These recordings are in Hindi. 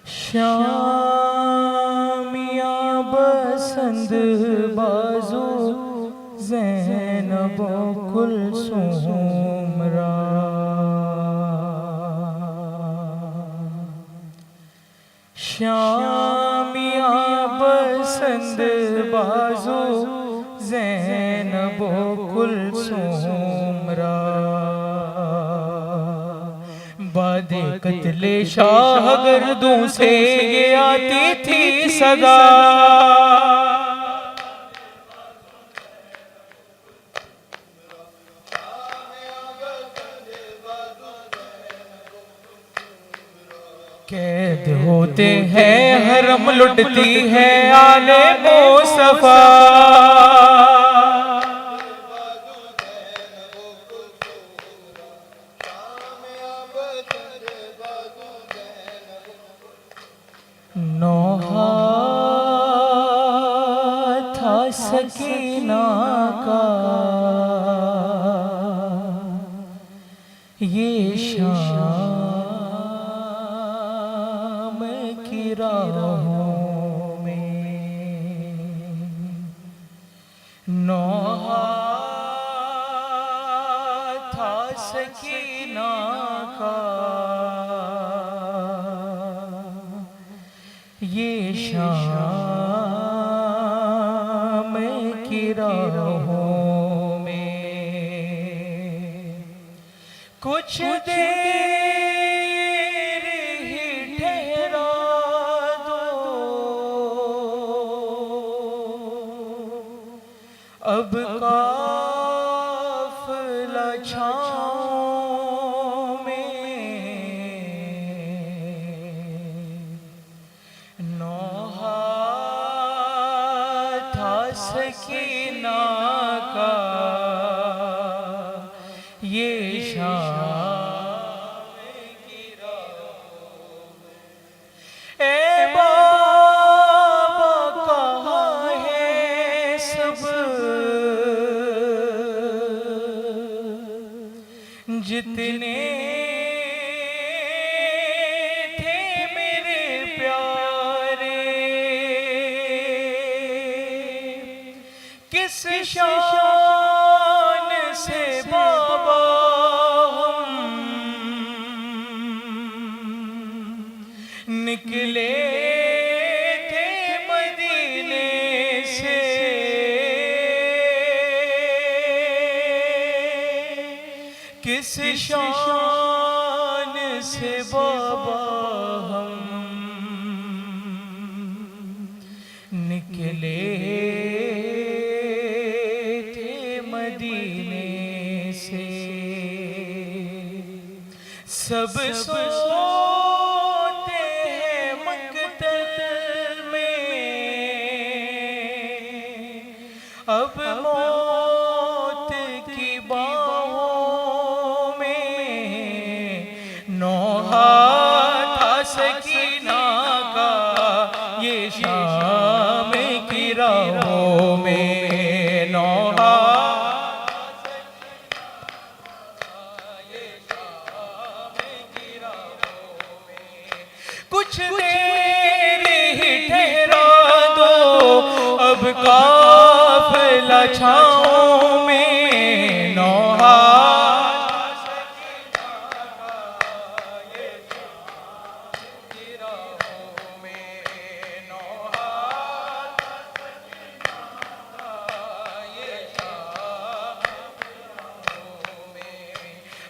शामिया बसंत बाजू ज़ैनब कुलसूम रा शामिया बसंत बाजू ज़ैनब कुलसूम रा बादे कत्ले शाह गर्दों से ये आती थी सदा कैद होते हैं हरम लुटती है आले मुस्तफा नौहा था सकीना का ये शाम की राहों में नौहा था सकीना का ये शाम की राहों में कुछ देर ही ठहरा दो अब काफिला छाँव में नौहा था सकीना का ये शाम की राहों में ए बाबा कहाँ है सब जितने थे मेरे प्यारे किस शान से बाबा हम निकले थे मदीने से किस शान से बाबा हम निकले थे मदीने से सब सोते हैं मकतल में अब मौत की बाहों में नौहा था सकीना का ये शाम की राहों में नौहा कुछ देर ही ठहरा दो अब काफिला छाँव में नौहा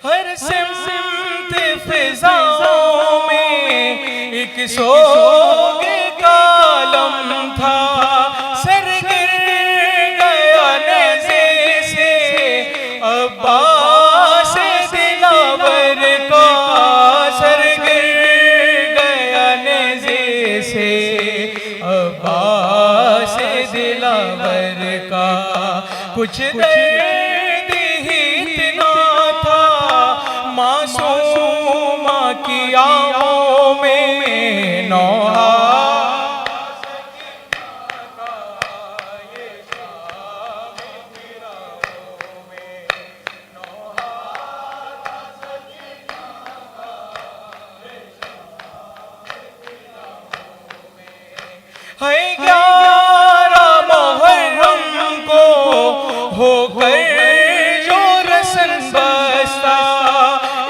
हर सिमत फिजाओं में एक सोग का आलम था सर गिर गया नेज़े से अब्बास दिलावर का सर गिर गया नेज़े से अब्बास दिलावर का कुछ दर्द ही इतना था मासूमा की आँखों में नौहा है 11 मुहर्रम को होकर जो रसन बस्ता,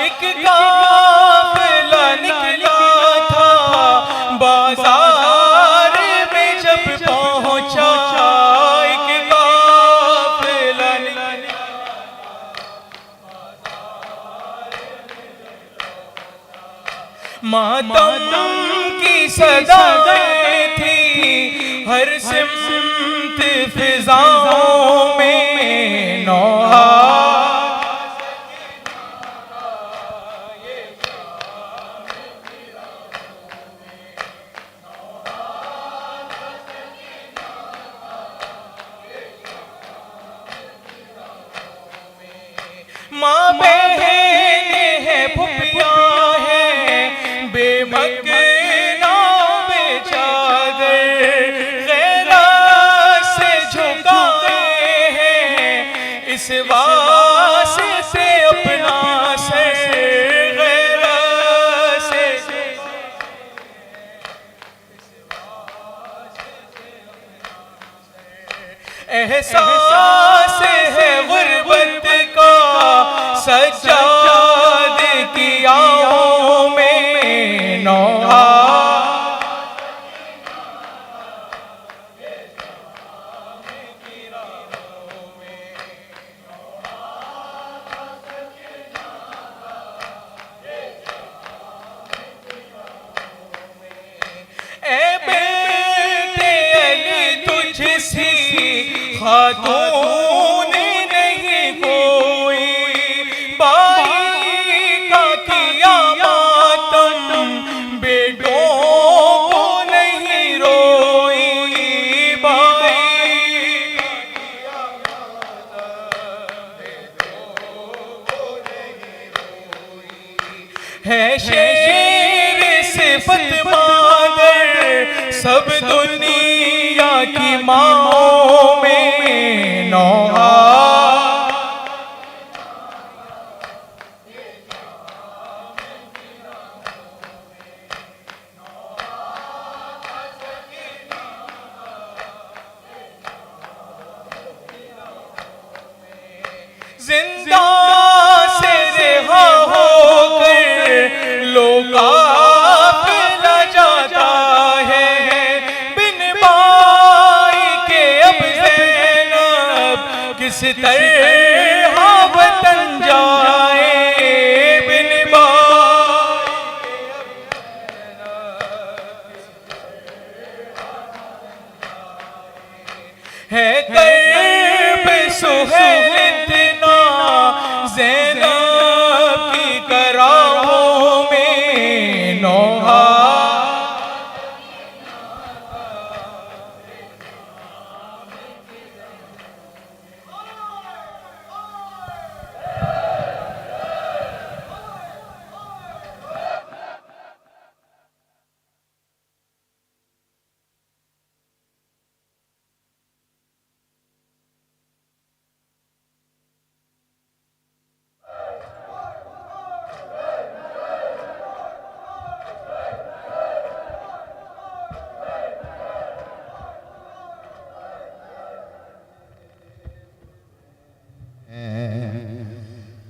एक काफिला निकला था बाजार में जब पहुंचा, एक काफिला मातम की सदाएं थी हर सिमत फिजाओं में, नौहा माँ बहन है फुफिया है बेमगना बेचादर, गैरा से झुकाए हैं इस वास्ते से अपना सर, गैरा से एहसास है गुर्बत का सज्जाद की आहों में, नौहा ए बेटे अली तुझसी खातून नहीं कोई, बाई का किया मातम बेटों को नहीं रोई, बाई का किया मातम बेटों को नहीं रोई, है शेर सिफत मादर सब दुनिया की माओं में, नौहा जिंदा से रिहा होकर लोग काफिला जाता है, बिन बाई के अब ज़ैनब किस तरह वतन जाए, बिन बाई है कर्ब सुहैल इतना ज़ैनब की कराहों में, नौहा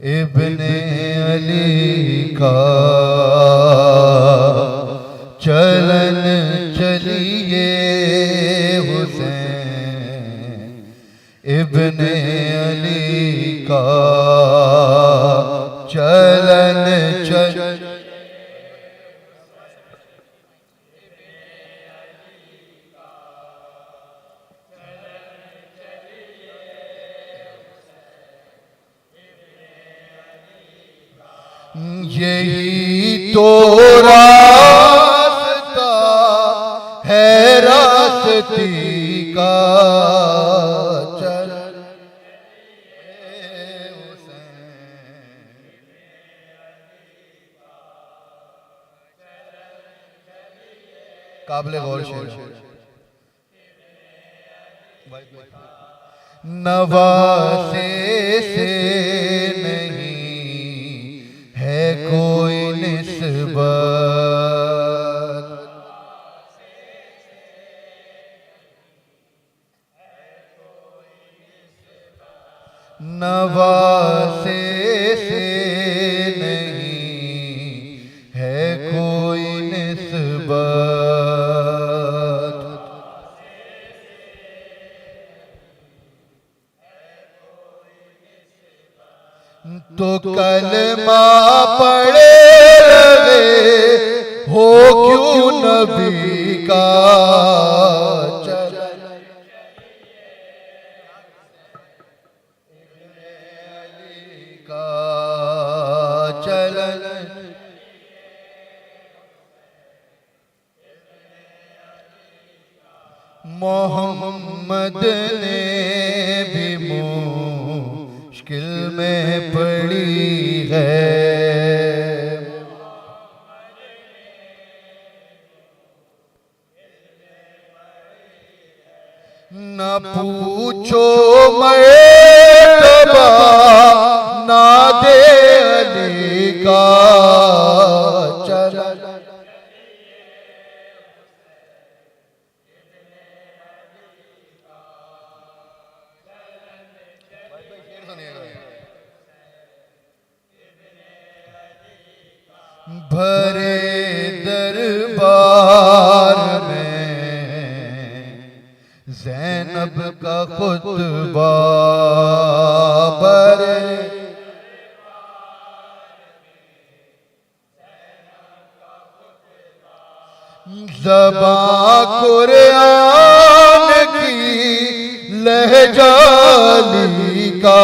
इब्ने अली का चलन चलिए हुसैन, इब्ने अली का चलन चल यही तो रास्ता है रास्ती का, चल काबिल गौर शेर नवासे से नहीं है कोई निस्बत, नवासे से नहीं है कोई निस्बत। तो कलमा पढ़े रहे हो क्यों नबी का चलन। का चलन मोहम्मद ने भी मुश्किल में पड़ी है। न पूछो मर्तबा ना दे अली का चलन। भरे दरबार में ज़ैनब का खुतबा भरे ज़बां कुरान की लहजाली का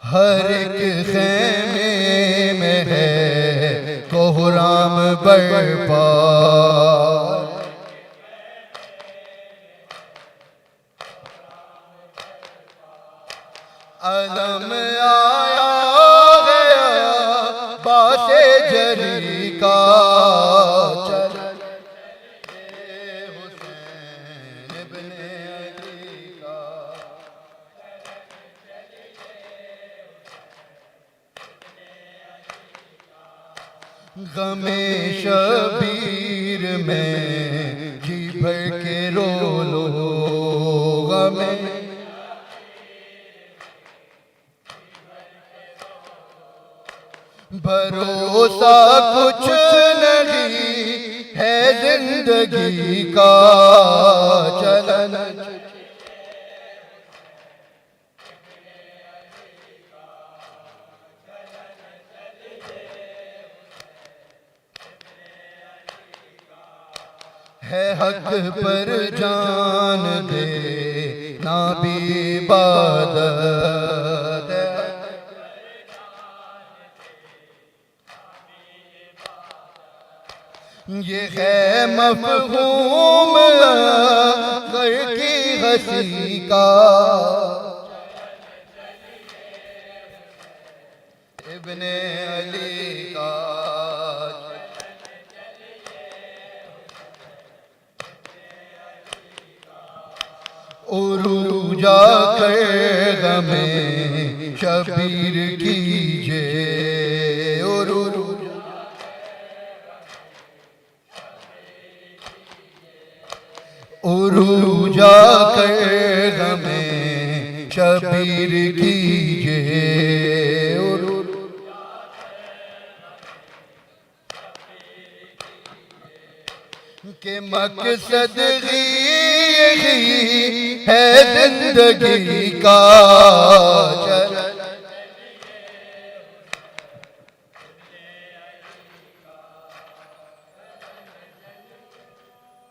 हर एक खेमे में है कोहराम बरपा। अलम आया गया बासे जरी का चलन। हुसैन इब्ने अली का गमे शबीर में जी भर के रो लो गमे। भरोसा कुछ नहीं है जिंदगी का चलन। है हक पर जान दे ना भी इबादत। ये है मफ़हूम घर की हंसी का इब्ने अली का। उरूजा कर गमे शबीर कीजिए। उरूजा कर गमे शबीर कीजिए। के मकसद यही है जिंदगी का।